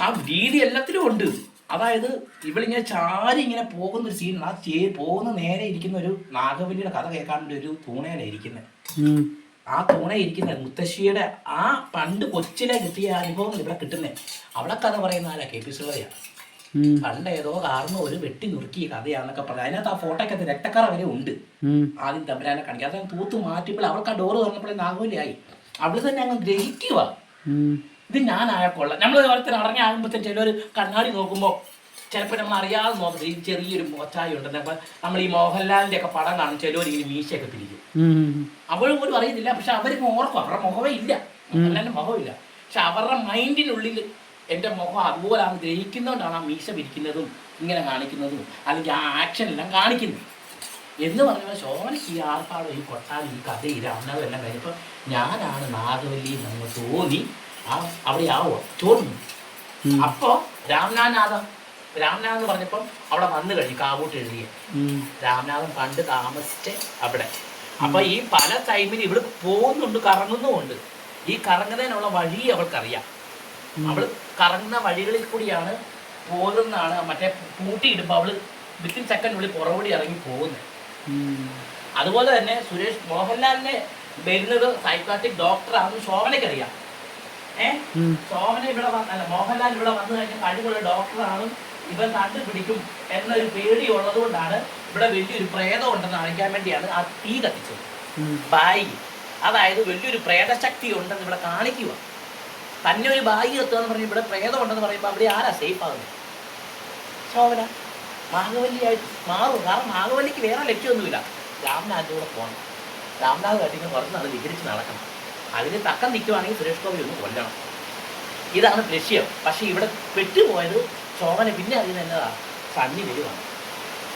ആ രീതി എല്ലാത്തിലും ഉണ്ട്. അതായത് ഇവളിങ്ങനെ ചാരി ഇങ്ങനെ പോകുന്ന ഒരു സീൻ, ആ പോകുന്ന നേരെ ഇരിക്കുന്ന ഒരു നാഗവല്ലിയുടെ കഥ കേൾക്കാൻ വേണ്ടി ഒരു തൂണയിലാണ് ഇരിക്കുന്നത്. ആ തൂണ ഇരിക്കുന്ന മുത്തശ്ശിയുടെ ആ പണ്ട് കൊച്ചിലെ കിട്ടിയ അനുഭവങ്ങൾ ഇവിടെ കിട്ടുന്നേ. അവിടെ കഥ പറയുന്ന ആരാ? KP സുളയാണ്. പണ്ട് ഏതോ കാരണം ഒരു വെട്ടി നുറുക്കിയ കഥയാന്നൊക്കെ പറഞ്ഞു. അതിനകത്ത് ആ ഫോട്ടോക്കകത്ത് രക്തക്കറ വരെ ഉണ്ട്. ആദ്യം തമ്പുരാനെ കാണിക്കുക. അത് തൂത്ത് മാറ്റുമ്പോൾ അവൾക്ക് ആ ഡോറ് തുറന്നപ്പോഴേ നാഗവല്ലിയായി. അവള് തന്നെ അങ്ങ് ഗ്രഹിക്കുക ഇത് ഞാനായ കൊള്ളാം. നമ്മൾ ഓരോരുത്തർ ഇറങ്ങിയാകുമ്പോഴത്തേക്കും ചിലർ കണ്ണാടി നോക്കുമ്പോൾ ചിലപ്പോൾ നമ്മൾ അറിയാതെ നോക്കുന്നത് ഈ ചെറിയൊരു മോച്ചായി ഉണ്ടെന്ന്. അപ്പം നമ്മൾ ഈ മോഹൻലാലിൻ്റെ ഒക്കെ പടം കാണും, ചിലവർ ഇങ്ങനെ മീശയൊക്കെ പിരിക്കും. അവൾ പോലും അറിയത്തില്ല, പക്ഷെ അവർക്ക് ഓർക്കും. അവരുടെ മുഖമേ ഇല്ല, മോഹൻലാലിൻ്റെ മുഖമില്ല. പക്ഷെ അവരുടെ മൈൻഡിനുള്ളിൽ എൻ്റെ മുഖം അതുപോലാണ് ഗ്രഹിക്കുന്നതുകൊണ്ടാണ് ആ മീശ പിരിക്കുന്നതും ഇങ്ങനെ കാണിക്കുന്നതും അല്ലെങ്കിൽ ആ ആക്ഷൻ എല്ലാം കാണിക്കുന്നത് എന്ന് പറഞ്ഞാൽ ശോഭനയ്ക്ക് ഈ ആർപ്പാടും ഈ കൊട്ടാലും ഈ കഥ ഈ രാമനാഥും എല്ലാം കഴിഞ്ഞപ്പോൾ ഞാനാണ് നാഗവല്ലി എന്ന് തോന്നി അവിടെ ആവുക ചോർന്നു. അപ്പോൾ രാമനാഥൻ എന്ന് പറഞ്ഞപ്പം അവിടെ വന്നു കഴിഞ്ഞു കാവൂട്ട് എഴുതിയ രാമനാഥൻ പണ്ട് താമസിച്ച് അവിടെ. അപ്പൊ ഈ പല ടൈമിൽ ഇവിടെ പോകുന്നുണ്ട്, കറങ്ങുന്നുമുണ്ട്. ഈ കറങ്ങുന്നതിനുള്ള വഴി അവൾക്കറിയാം. അവള് കറങ്ങുന്ന വഴികളിൽ കൂടിയാണ് പോകുന്നതാണ്. മറ്റേ പൂട്ടിയിടുമ്പോൾ അവള് വിത്തിൻ സെക്കൻഡിനുള്ളിൽ പുറകുടി ഇറങ്ങി പോകുന്നത്. അതുപോലെ തന്നെ മോഹൻലാലിനെ വരുന്നത് സൈക്കാട്രിക് ഡോക്ടറാണെന്ന് ശോഭനയ്ക്കറിയാം. ശോഭന ഇവിടെ മോഹൻലാൽ ഇവിടെ വന്നു കഴിഞ്ഞാൽ കഴിവുള്ള ഡോക്ടറാണ്, ഇവൻ കണ്ടുപിടിക്കും എന്നൊരു പേടി ഉള്ളത് കൊണ്ടാണ് ഇവിടെ വലിയൊരു പ്രേതം ഉണ്ടെന്ന് കാണിക്കാൻ വേണ്ടിയാണ് ആ തീ കത്തിച്ചത്. ബായി, അതായത് വലിയൊരു പ്രേതശക്തി ഉണ്ടെന്ന് ഇവിടെ കാണിക്കുക. തന്നെ ഒരു ബായി എത്തുക എന്ന് പറഞ്ഞ് ഇവിടെ പ്രേതം ഉണ്ടെന്ന് പറയുമ്പോൾ അവിടെ ആരാ സേഫ് ആകുന്നത്? ശോഭന നാഗവല്ലിയായിട്ട് മാറും. കാരണം നാഗവല്ലിക്ക് വേറെ ലക്ഷ്യമൊന്നുമില്ല, രാമനാഥിൻ്റെ കൂടെ പോകണം. രാമനാഥ് കാട്ടിങ്ങനെ കുറച്ച് നാൾ വിഹരിച്ച് നടക്കണം. അതിന് തക്കം നിൽക്കുവാണെങ്കിൽ സുരേഷ് ഗോപി ഒന്ന് കൊല്ലണം. ഇതാണ് ലക്ഷ്യം. പക്ഷെ ഇവിടെ പെട്ടുപോയത് ശോഭന പിന്നെ അറിയുന്നത് എന്നതാ സണ്ണി വരുവാണ്.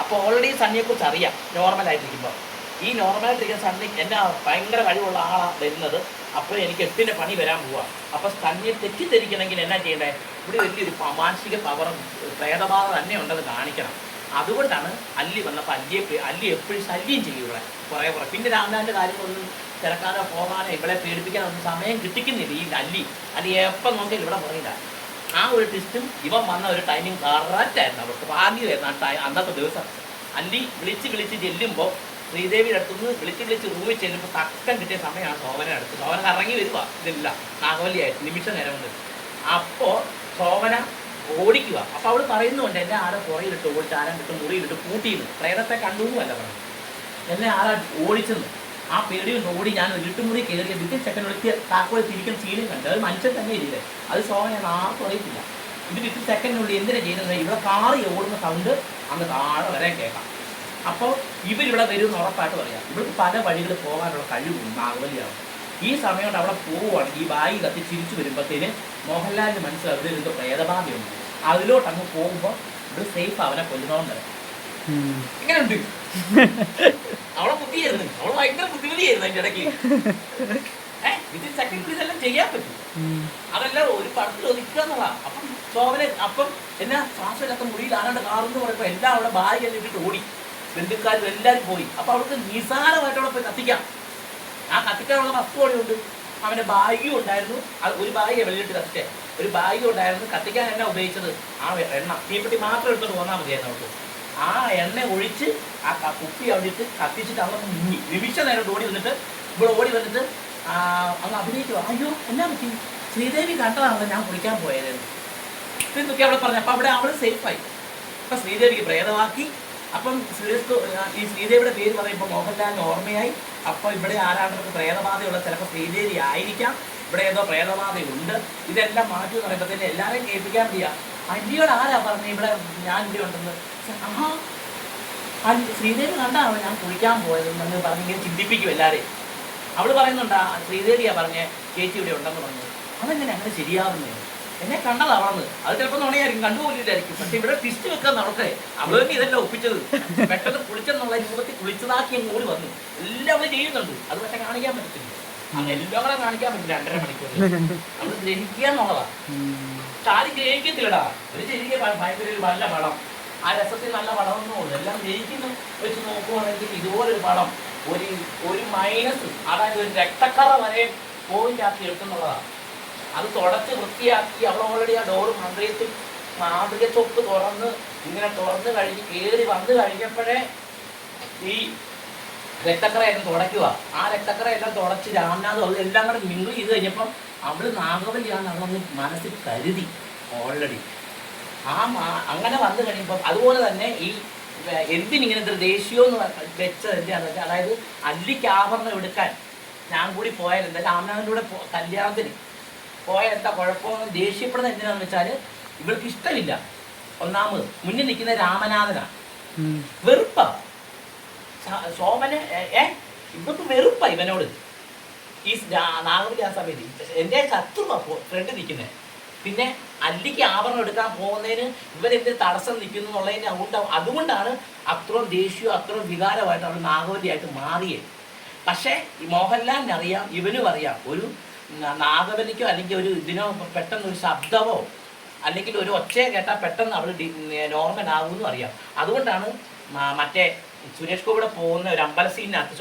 അപ്പോൾ ഓൾറെഡി സണ്ണിയെക്കുറിച്ച് അറിയാം നോർമലായിട്ടിരിക്കുമ്പോൾ. ഈ നോർമലായിട്ടിരിക്കുന്ന സണ്ണി എൻ്റെ ഭയങ്കര കഴിവുള്ള ആളാണ് വരുന്നത്. അപ്പോൾ എനിക്ക് 8ൻ്റെ പണി വരാൻ പോവാം. അപ്പോൾ സണ്ണിയെ തെറ്റിദ്ധരിക്കണമെങ്കിൽ എന്നാ ചെയ്യേണ്ടേ? ഇവിടെ വലിയൊരു മാനസിക പവറും പ്രേതബാധ തന്നെ ഉണ്ടെന്ന് കാണിക്കണം. അതുകൊണ്ടാണ് അല്ലി വന്നപ്പോൾ അല്ലി എപ്പോഴും ശല്യം ചെയ്യും ഇവിടെ കുറേ. പിന്നെ രാമനാഥൻ്റെ കാര്യങ്ങളൊന്നും തിരക്കാനോ പോകാനോ ഇവിടെ പേടിപ്പിക്കാനോ ഒന്നും സമയം കിട്ടിക്കുന്നില്ല ഈ അല്ലി എപ്പം നോക്കിയാൽ ഇവിടെ പറയില്ല. ആ ഒരു ടെസ്റ്റും ഇവൻ വന്ന ഒരു ടൈമിങ് കറക്റ്റായിരുന്നു. അവർക്ക് ഭാഗ്യമായിരുന്നു അന്നത്തെ ദിവസം. അല്ലി വിളിച്ച് ചെല്ലുമ്പോൾ ശ്രീദേവിയുടെ അടുത്തുനിന്ന് വിളിച്ച് റൂമിൽ ചെല്ലുമ്പോൾ തക്കം കിട്ടിയ സമയമാണ് ശോഭന അടുത്ത്. ശോഭന ഇറങ്ങി വരുക ഇതില്ല നാഗവല്ലിയായിട്ട് നിമിഷ നേരം കൊണ്ട്. അപ്പോൾ ശോഭന ഓടിക്കുക. അപ്പോൾ അവൾ പറയുന്നുണ്ട് എന്നെ ആരെ പുറയിലിട്ട് ഓടിച്ച് ആരാൻ കിട്ടും മുറിയിലിട്ട് പൂട്ടിയിരുന്നു. പ്രേതത്തെ കണ്ടുവെന്നും അല്ല പറഞ്ഞു, എന്നെ ആരാ ഓടിച്ചെന്ന്. ആ പേടിയും ഓടി ഞാൻ ഇരുട്ടുമുറി കയറിയ വിത്തിൻ സെക്കൻഡ് വിളിച്ച് താക്കോൽ തിരിക്കുന്ന സീനും കണ്ട്. അത് മനുഷ്യൻ തന്നെ ഇല്ലേ, അത് ശോഭനയാണ് ആർക്കും അറിയത്തില്ല. ഇത് വിത്തിൻ സെക്കൻഡിനുള്ളിൽ എന്തിനാ ചെയ്യുന്നത്? ഇവിടെ കാറി ഓടുന്ന സൗണ്ട് അങ്ങ് താഴെ വരെ കേൾക്കാം. അപ്പോൾ ഇവരിവിടെ വരുമെന്ന് ഉറപ്പായിട്ട് പറയാം. ഇവർക്ക് പല വഴികൾ പോകാനുള്ള കഴിവും നാഗവല്ലിയാണ്. ഈ സമയം കൊണ്ട് അവിടെ പോവുകയാണ്. ഈ ബായി കത്തി തിരിച്ചു വരുമ്പോഴത്തേന് മോഹൻലാലിന് മനസ്സിലാവും ഇതിൽ പ്രേതബാധയുണ്ട്. അതിലോട്ട് അങ്ങ് പോകുമ്പോൾ ഇവിടെ സേഫ് അവനെ കൊല്ലുന്നോണ്ട് ഇങ്ങനെയുണ്ട്. അവളെ ബുദ്ധിയായിരുന്നു, അവള് ഭയങ്കര ബുദ്ധിമതിയായിരുന്നു അതിൻ്റെ ഇടയ്ക്ക്. വിത്തിൻ സെക്കൻഡ് ഇതെല്ലാം ചെയ്യാൻ പറ്റും. അതെല്ലാം ഒരു പടത്തിൽ ഒതുക്കുക എന്നുള്ളതാണ്. അപ്പം ശോഭന അപ്പം എന്നാ ശ്വാസമില്ലാത്ത മുറിയിൽ ആരാണ്ട് കാറെന്ന് പറയുമ്പോൾ എല്ലാം അവിടെ ബാഗ് എല്ലാം ഇട്ടിട്ട് ഓടി. ബന്ധുക്കാരും എല്ലാവരും പോയി. അപ്പോൾ അവൾക്ക് നിസാരമായിട്ട് അവിടെ പോയി കത്തിക്കാം. ആ കത്തിക്കാനുള്ള വസ്തുവോടെയുണ്ട്. അവൻ്റെ ബാഗും ഉണ്ടായിരുന്നു. അത് ഒരു ബാഗ് വെള്ളിയിട്ട് കത്തിച്ചേ, ഒരു ബാഗ് ഉണ്ടായിരുന്നു. കത്തിക്കാൻ എണ്ണ ഉപയോഗിച്ചത് ആ എണ്ണ തീപ്പെട്ടി മാത്രം എടുത്തോണ്ട് പോന്നാൽ മതിയായിരുന്നു അവർക്ക്. ആ എണ്ണ ഒഴിച്ച് ആ കുപ്പി അവിടെ ഇട്ട് കത്തിച്ചിട്ട് അവിടെ മുങ്ങി. നിമിഷ നേരം ഓടി വന്നിട്ട് ഇവിടെ ഓടി വന്നിട്ട് അങ്ങ് അഭിനയിക്കുക. അയ്യോ എന്നാ പറ്റി, ശ്രീദേവി കണ്ടതാണല്ലോ ഞാൻ കുളിക്കാൻ പോയത് എന്നൊക്കെ അവിടെ പറഞ്ഞു. അപ്പം അവിടെ അവൾ സേഫായി. അപ്പം ശ്രീദേവിക്ക് പ്രേതമാക്കി. അപ്പം ഈ ശ്രീദേവിയുടെ പേര് പറയുമ്പോൾ മോഹൻലാലിന് ഓർമ്മയായി. അപ്പം ഇവിടെ ആരാണ്ടൊക്കെ പ്രേതബാധയുള്ള ചിലപ്പോൾ ശ്രീദേവി ആയിരിക്കാം, ഇവിടെ ഏതോ പ്രേതബാധയുണ്ട്. ഇതെല്ലാം മാറ്റി എന്ന് പറയുമ്പോഴത്തേന് എല്ലാവരെയും കേൾപ്പിക്കാൻ വേണ്ടിയാ. അന്റിയോട് ആരാ പറഞ്ഞു ഇവിടെ ഞാൻ ഇവിടെ ഉണ്ടെന്ന്? ശ്രീദേവി കണ്ടാണോ ഞാൻ കുളിക്കാൻ പോയതെന്ന് പറഞ്ഞിങ്ങനെ ചിന്തിപ്പിക്കും എല്ലാവരെയും. അവൾ പറയുന്നുണ്ടാ ശ്രീദേവിയാ പറഞ്ഞേ ചേച്ചി ഇവിടെ ഉണ്ടെന്ന് പറഞ്ഞു. അതെങ്ങനെ അങ്ങനെ ശരിയാവുന്നത്? എന്നെ കണ്ടതാ വളർന്ന്. അത് ചിലപ്പോൾ നുണയായിരിക്കും, കണ്ടുപോലില്ലായിരിക്കും. പക്ഷെ ഇവിടെ ട്വിസ്റ്റ് വെക്കാൻ നടക്കേ. അവൾ തന്നെ ഇതെല്ലാം ഒപ്പിച്ചത്. പെട്ടെന്ന് കുളിച്ചെന്നുള്ള രൂപത്തിൽ കുളിച്ചതാക്കി കൂടി വന്നു. എല്ലാം അവൾ ചെയ്യുന്നുണ്ട്. അത് പക്ഷെ കാണിക്കാൻ പറ്റത്തില്ല. എല്ലാം കൂടെ കാണിക്കാൻ പറ്റില്ല 2.5 മണിക്കൂർ. നമ്മൾ ഗ്രഹിക്കുക എന്നുള്ളതാ. പക്ഷെ ആരും ഗ്രഹിക്കത്തില്ലടാ. ഒരു ശരിക്കും ഭയങ്കര ഒരു നല്ല പടം, ആ രസത്തിൽ നല്ല പടമൊന്നും ഉള്ളു. എല്ലാം ഗ്രഹിക്കുന്ന വെച്ച് നോക്കുവാണെങ്കിൽ ഇതുപോലൊരു പടം ഒരു മൈനസ്, അതായത് ഒരു രക്തക്കറ വരെ പോയിന്റ് ആക്കി എടുക്കുന്നുള്ളതാണ്. അത് തുടച്ച് വൃത്തിയാക്കി അവൾ ഓൾറെഡി ആ ഡോറ് മാന്ത്രിക ചൊക്ക് ഇങ്ങനെ തുറന്ന് കഴിഞ്ഞ് കയറി വന്ന് കഴിഞ്ഞപ്പോഴേ ഈ രക്തക്കറയെല്ലാം തുടയ്ക്കുക. ആ രക്തക്കറയെല്ലാം തുടച്ച് രാംനാഥ് എല്ലാം കൂടെ മിങ്കിൾ ചെയ്ത് കഴിഞ്ഞപ്പം അവൾ നാഗവല്ലിയാണ് അവളൊന്ന് മനസ്സിൽ കരുതി ഓൾറെഡി. അങ്ങനെ വന്നു കഴിയുമ്പം അതുപോലെ തന്നെ ഈ എന്തിനിങ്ങനെ ദേശീയം എന്ന് വെച്ചത് എന്താണെന്ന് വെച്ചാൽ, അതായത് അല്ലിക്ക് ആഭരണം എടുക്കാൻ ഞാൻ കൂടി പോയാൽ എന്താ രാംനാഥിൻ്റെ കൂടെ കല്യാണത്തിന് പോയാൽ എന്താ കുഴപ്പമൊന്നും ദേഷ്യപ്പെടുന്നത് എന്തിനാന്ന് വെച്ചാൽ ഇവൾക്ക് ഇഷ്ടമില്ല. ഒന്നാമത് മുന്നിൽ നിൽക്കുന്ന രാമനാഥനാണ്, വെറുപ്പാ. ശോഭന ഇവർക്ക് വെറുപ്പാ ഇവനോട്. ഈ നാഗവല്ലി ആ സമയത്ത് എൻ്റെ ശത്രുവാ ഫ്രണ്ട് നിൽക്കുന്നത്. പിന്നെ അല്ലിക്ക് ആഭരണം എടുക്കാൻ പോകുന്നതിന് ഇവരെന്ത് തടസ്സം നിൽക്കുന്നു എന്നുള്ളതിന് അതുകൊണ്ടാണ് അത്രയും ദേഷ്യവും അത്രയും വികാരമായിട്ട് അവൾ നാഗവല്ലിയായിട്ട് മാറിയത്. പക്ഷേ ഈ മോഹൻലാലിനറിയാം, ഇവനും അറിയാം, ഒരു നാഗവല്ലിക്കോ അല്ലെങ്കിൽ ഒരു ഇതിനോ പെട്ടെന്ന് ഒരു ശബ്ദമോ അല്ലെങ്കിൽ ഒരു ഒച്ചയോ കേട്ടാൽ പെട്ടെന്ന് അവൾ നോർമൽ ആകുമെന്നും അറിയാം. അതുകൊണ്ടാണ് മറ്റേ സുരേഷ് ഗോപിയുടെ പോകുന്ന ഒരു അമ്പല സീനിനകത്ത്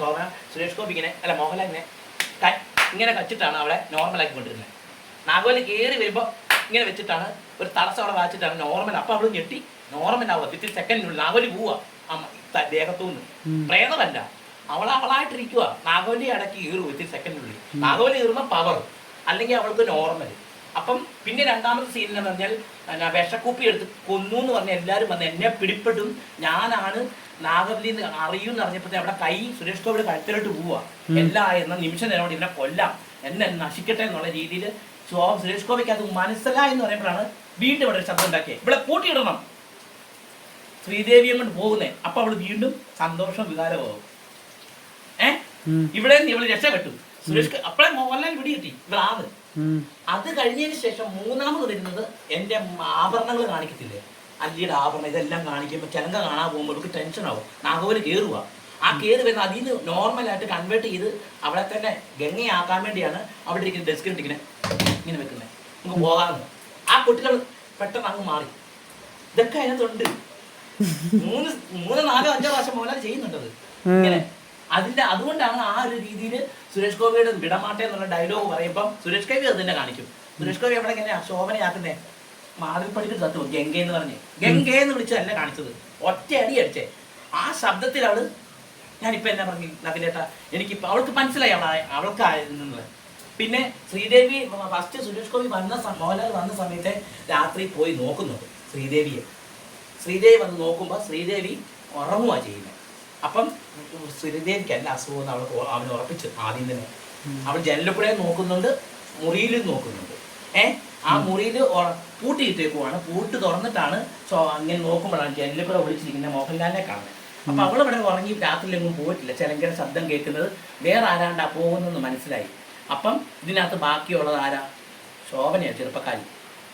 സുരേഷ് ഗോപി മോഹൻലാലിനെ ഇങ്ങനെ വെച്ചിട്ടാണ് അവളെ നോർമലാക്കി കൊണ്ടിരുന്നത്. നാഗവല്ലി കയറി വരുമ്പോൾ ഇങ്ങനെ വെച്ചിട്ടാണ് ഒരു തടസ്സം അവിടെ വായിച്ചിട്ടാണ് നോർമൽ. അപ്പം അവൾ ഞെട്ടി നോർമൽ ആവുക. 15 സെക്കൻഡിനുള്ളിൽ നാഗവല്ലി പോവുക ദേഹത്തുനിന്ന്. പ്രേതമല്ല, അവളായിട്ടിരിക്കുക. നാഗവല്ലി അടക്കി കീറും 15 സെക്കൻഡിനുള്ളിൽ. നാഗവല്ലി കീറുമ്പോൾ പവർ, അല്ലെങ്കിൽ അവൾക്ക് നോർമൽ. അപ്പം പിന്നെ രണ്ടാമത്തെ സീനെന്ന് പറഞ്ഞാൽ വിഷക്കുപ്പി എടുത്ത് കൊന്നു എന്ന് പറഞ്ഞാൽ എല്ലാവരും വന്ന് എന്നെ പിടിപ്പെടും, ഞാനാണ് നാഗവല്ലി എന്ന് അറിയുമെന്ന് അറിഞ്ഞപ്പോഴത്തെ അവിടെ കൈ സുരേഷ് ഗോപിയുടെ കഴുത്തിലോട്ട് പോവുക. എല്ലാം എന്ന നിമിഷം നേരം കൊണ്ട് ഇവനെ കൊല്ലാം, എന്നെ നശിക്കട്ടെ എന്നുള്ള രീതിയിൽ സുരേഷ് ഗോപിക്ക് അത് മനസ്സിലായെന്ന് പറയുമ്പോഴാണ് വീണ്ടും ഇവിടെ ഒരു ശബ്ദം ഉണ്ടാക്കിയത്, ഇവിടെ കൂട്ടിയിടണം ശ്രീദേവിയെ കൊണ്ട് പോകുന്നേ. അപ്പൊ അവള് വീണ്ടും സന്തോഷം വികാരമാകും. ഇവിടെ ഇവള് രക്ഷപ്പെട്ടു. സുരേഷ് അപ്പഴേ മോഹൻലാൽ പിടി കിട്ടി ഇവളാണ്. അത് കഴിഞ്ഞതിന് ശേഷം മൂന്നാമത് വരുന്നത് എൻ്റെ ആഭരണങ്ങൾ കാണിക്കത്തില്ലേ, അല്ലിയുടെ ആഭരണം ഇതെല്ലാം കാണിക്കുമ്പോൾ ചിലങ്ക കാണാൻ പോകുമ്പോൾ അവർക്ക് ടെൻഷൻ ആവും. നാഗവല്ലി കയറുക. ആ കയറി വരുന്ന അതിൽ നിന്ന് നോർമലായിട്ട് കൺവേർട്ട് ചെയ്ത് അവിടെ തന്നെ ഗംഗയാക്കാൻ വേണ്ടിയാണ് അവിടെ ഇരിക്കുന്ന ഡെസ്കിലിട്ട് ഇങ്ങനെ വെക്കുന്നത്, നമുക്ക് പോകാമെന്ന്. ആ കുട്ടികൾ പെട്ടെന്ന് അങ്ങ് മാറി. ഇതൊക്കെ അതിനകത്തുണ്ട്. 3, 4, 5 പ്രാവശ്യം മോഹൻലാൽ ചെയ്യുന്നുണ്ടത് ഇങ്ങനെ. അതുകൊണ്ടാണ് ആ ഒരു രീതിയിൽ സുരേഷ് ഗോപിയുടെ വിടമാട്ടെ എന്നുള്ള ഡയലോഗ് പറയുമ്പം സുരേഷ് ഗോപി അത് തന്നെ കാണിക്കും. സുരേഷ് ഗോപി അവിടെ എങ്ങനെയാ ശോഭനയാക്കുന്നേ, മാതിരിപ്പടിക്ക് തത്വം ഗംഗയെന്ന് പറഞ്ഞ് ഗംഗയെന്ന് വിളിച്ചതല്ല കാണിച്ചത്, ഒറ്റ അടി അടിച്ചേ. ആ ശബ്ദത്തിൽ അവള് ഞാനിപ്പോൾ എന്നാ പറഞ്ഞു നഗലേട്ടാ, എനിക്കിപ്പോൾ അവൾക്ക് മനസ്സിലായി അവൾക്കായിരുന്നത്. പിന്നെ ശ്രീദേവി ഫസ്റ്റ് സുരേഷ് ഗോപി മോഹൻലാൽ വന്ന സമയത്തെ രാത്രി പോയി നോക്കുന്നുണ്ട് ശ്രീദേവി വന്ന് നോക്കുമ്പോൾ ശ്രീദേവി ഉറങ്ങുക ചെയ്യുന്നത്. അപ്പം ശ്രീദേവിക്കല്ല അസുഖം അവന് ഉറപ്പിച്ചു ആദ്യം തന്നെ. അവൾ ജനലിലൂടെ നോക്കുന്നുണ്ട്, മുറിയിലും നോക്കുന്നുണ്ട്. ആ മുറിയിൽ പൂട്ടിയിട്ടേക്കുവാണ്. പൂട്ട് തുറന്നിട്ടാണ് അങ്ങനെ നോക്കുമ്പോഴാണ് ജനലിലൂടെ വിളിച്ചിരിക്കുന്ന മോഹൻലാലിനെ കാണുന്നത്. അപ്പം അവളിവിടെ ഉറങ്ങി രാത്രിയിലെങ്ങും പോയിട്ടില്ല. ചിലങ്കര ശബ്ദം കേൾക്കുന്നത് വേറെ ആരാണ്ടാ പോകുന്നതെന്ന് മനസ്സിലായി. അപ്പം ഇതിനകത്ത് ബാക്കിയുള്ളത് ആരാ? ശോഭനയാണ്, ചെറുപ്പക്കാരി.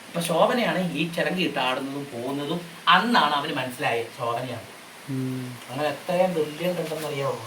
അപ്പം ശോഭനയാണ് ഈ ചിലങ്കിട്ട് ആടുന്നതും പോകുന്നതും. അന്നാണ് അവന് മനസ്സിലായത് ശോഭനയാണ്. അങ്ങനെ എത്രയും തുല്യം കണ്ടെന്നറിയാമോ?